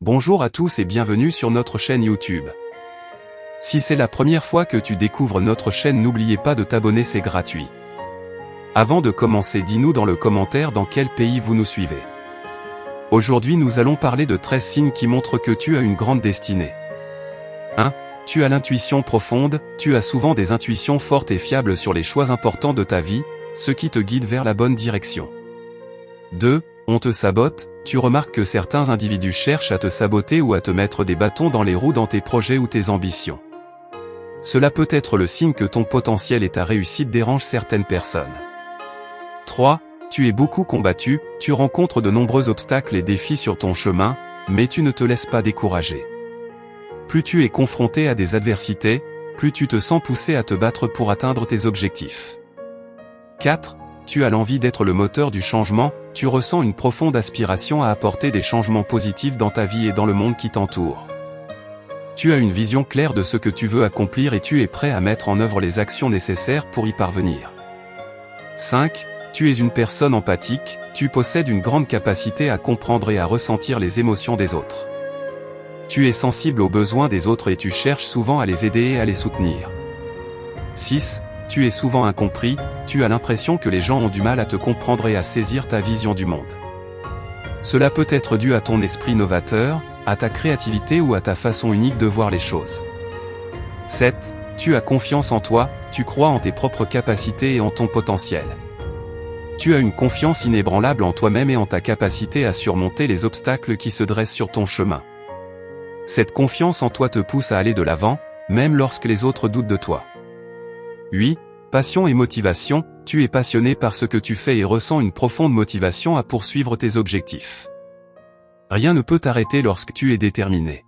Bonjour à tous et bienvenue sur notre chaîne YouTube. Si c'est la première fois que tu découvres notre chaîne, n'oubliez pas de t'abonner, c'est gratuit. Avant de commencer, dis-nous dans le commentaire dans quel pays vous nous suivez. Aujourd'hui nous allons parler de 13 signes qui montrent que tu as une grande destinée. 1. Tu as l'intuition profonde, tu as souvent des intuitions fortes et fiables sur les choix importants de ta vie, ce qui te guide vers la bonne direction. 2. On te sabote, tu remarques que certains individus cherchent à te saboter ou à te mettre des bâtons dans les roues dans tes projets ou tes ambitions. Cela peut être le signe que ton potentiel et ta réussite dérangent certaines personnes. 3. Tu es beaucoup combattu, tu rencontres de nombreux obstacles et défis sur ton chemin, mais tu ne te laisses pas décourager. Plus tu es confronté à des adversités, plus tu te sens poussé à te battre pour atteindre tes objectifs. 4. Tu as l'envie d'être le moteur du changement, tu ressens une profonde aspiration à apporter des changements positifs dans ta vie et dans le monde qui t'entoure. Tu as une vision claire de ce que tu veux accomplir et tu es prêt à mettre en œuvre les actions nécessaires pour y parvenir. 5. Tu es une personne empathique, tu possèdes une grande capacité à comprendre et à ressentir les émotions des autres. Tu es sensible aux besoins des autres et tu cherches souvent à les aider et à les soutenir. 6. Tu es souvent incompris, tu as l'impression que les gens ont du mal à te comprendre et à saisir ta vision du monde. Cela peut être dû à ton esprit novateur, à ta créativité ou à ta façon unique de voir les choses. 7. Tu as confiance en toi, tu crois en tes propres capacités et en ton potentiel. Tu as une confiance inébranlable en toi-même et en ta capacité à surmonter les obstacles qui se dressent sur ton chemin. Cette confiance en toi te pousse à aller de l'avant, même lorsque les autres doutent de toi. 8. Passion et motivation, tu es passionné par ce que tu fais et ressens une profonde motivation à poursuivre tes objectifs. Rien ne peut t'arrêter lorsque tu es déterminé.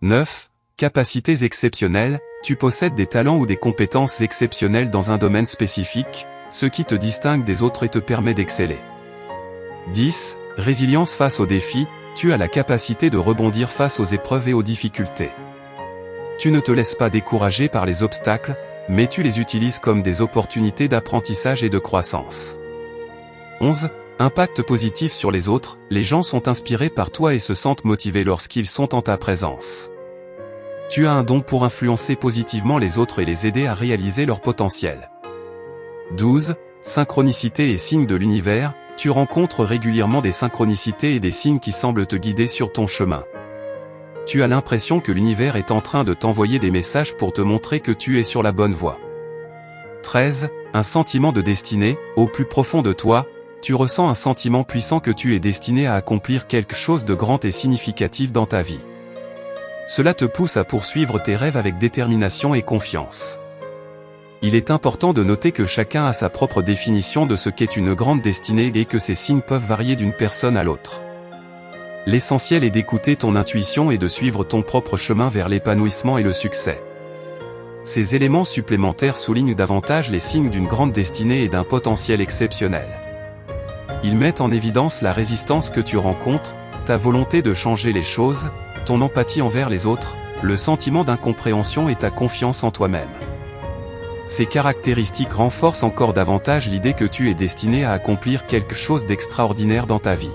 9. Capacités exceptionnelles, tu possèdes des talents ou des compétences exceptionnelles dans un domaine spécifique, ce qui te distingue des autres et te permet d'exceller. 10. Résilience face aux défis, tu as la capacité de rebondir face aux épreuves et aux difficultés. Tu ne te laisses pas décourager par les obstacles, mais tu les utilises comme des opportunités d'apprentissage et de croissance. 11. Impact positif sur les autres, les gens sont inspirés par toi et se sentent motivés lorsqu'ils sont en ta présence. Tu as un don pour influencer positivement les autres et les aider à réaliser leur potentiel. 12. Synchronicité et signes de l'univers, tu rencontres régulièrement des synchronicités et des signes qui semblent te guider sur ton chemin. Tu as l'impression que l'univers est en train de t'envoyer des messages pour te montrer que tu es sur la bonne voie. 13. Un sentiment de destinée, au plus profond de toi, tu ressens un sentiment puissant que tu es destiné à accomplir quelque chose de grand et significatif dans ta vie. Cela te pousse à poursuivre tes rêves avec détermination et confiance. Il est important de noter que chacun a sa propre définition de ce qu'est une grande destinée et que ces signes peuvent varier d'une personne à l'autre. L'essentiel est d'écouter ton intuition et de suivre ton propre chemin vers l'épanouissement et le succès. Ces éléments supplémentaires soulignent davantage les signes d'une grande destinée et d'un potentiel exceptionnel. Ils mettent en évidence la résistance que tu rencontres, ta volonté de changer les choses, ton empathie envers les autres, le sentiment d'incompréhension et ta confiance en toi-même. Ces caractéristiques renforcent encore davantage l'idée que tu es destiné à accomplir quelque chose d'extraordinaire dans ta vie.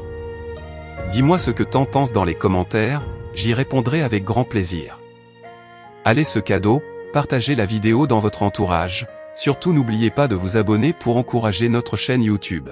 Dis-moi ce que t'en penses dans les commentaires, j'y répondrai avec grand plaisir. Allez ce cadeau, partagez la vidéo dans votre entourage, surtout n'oubliez pas de vous abonner pour encourager notre chaîne YouTube.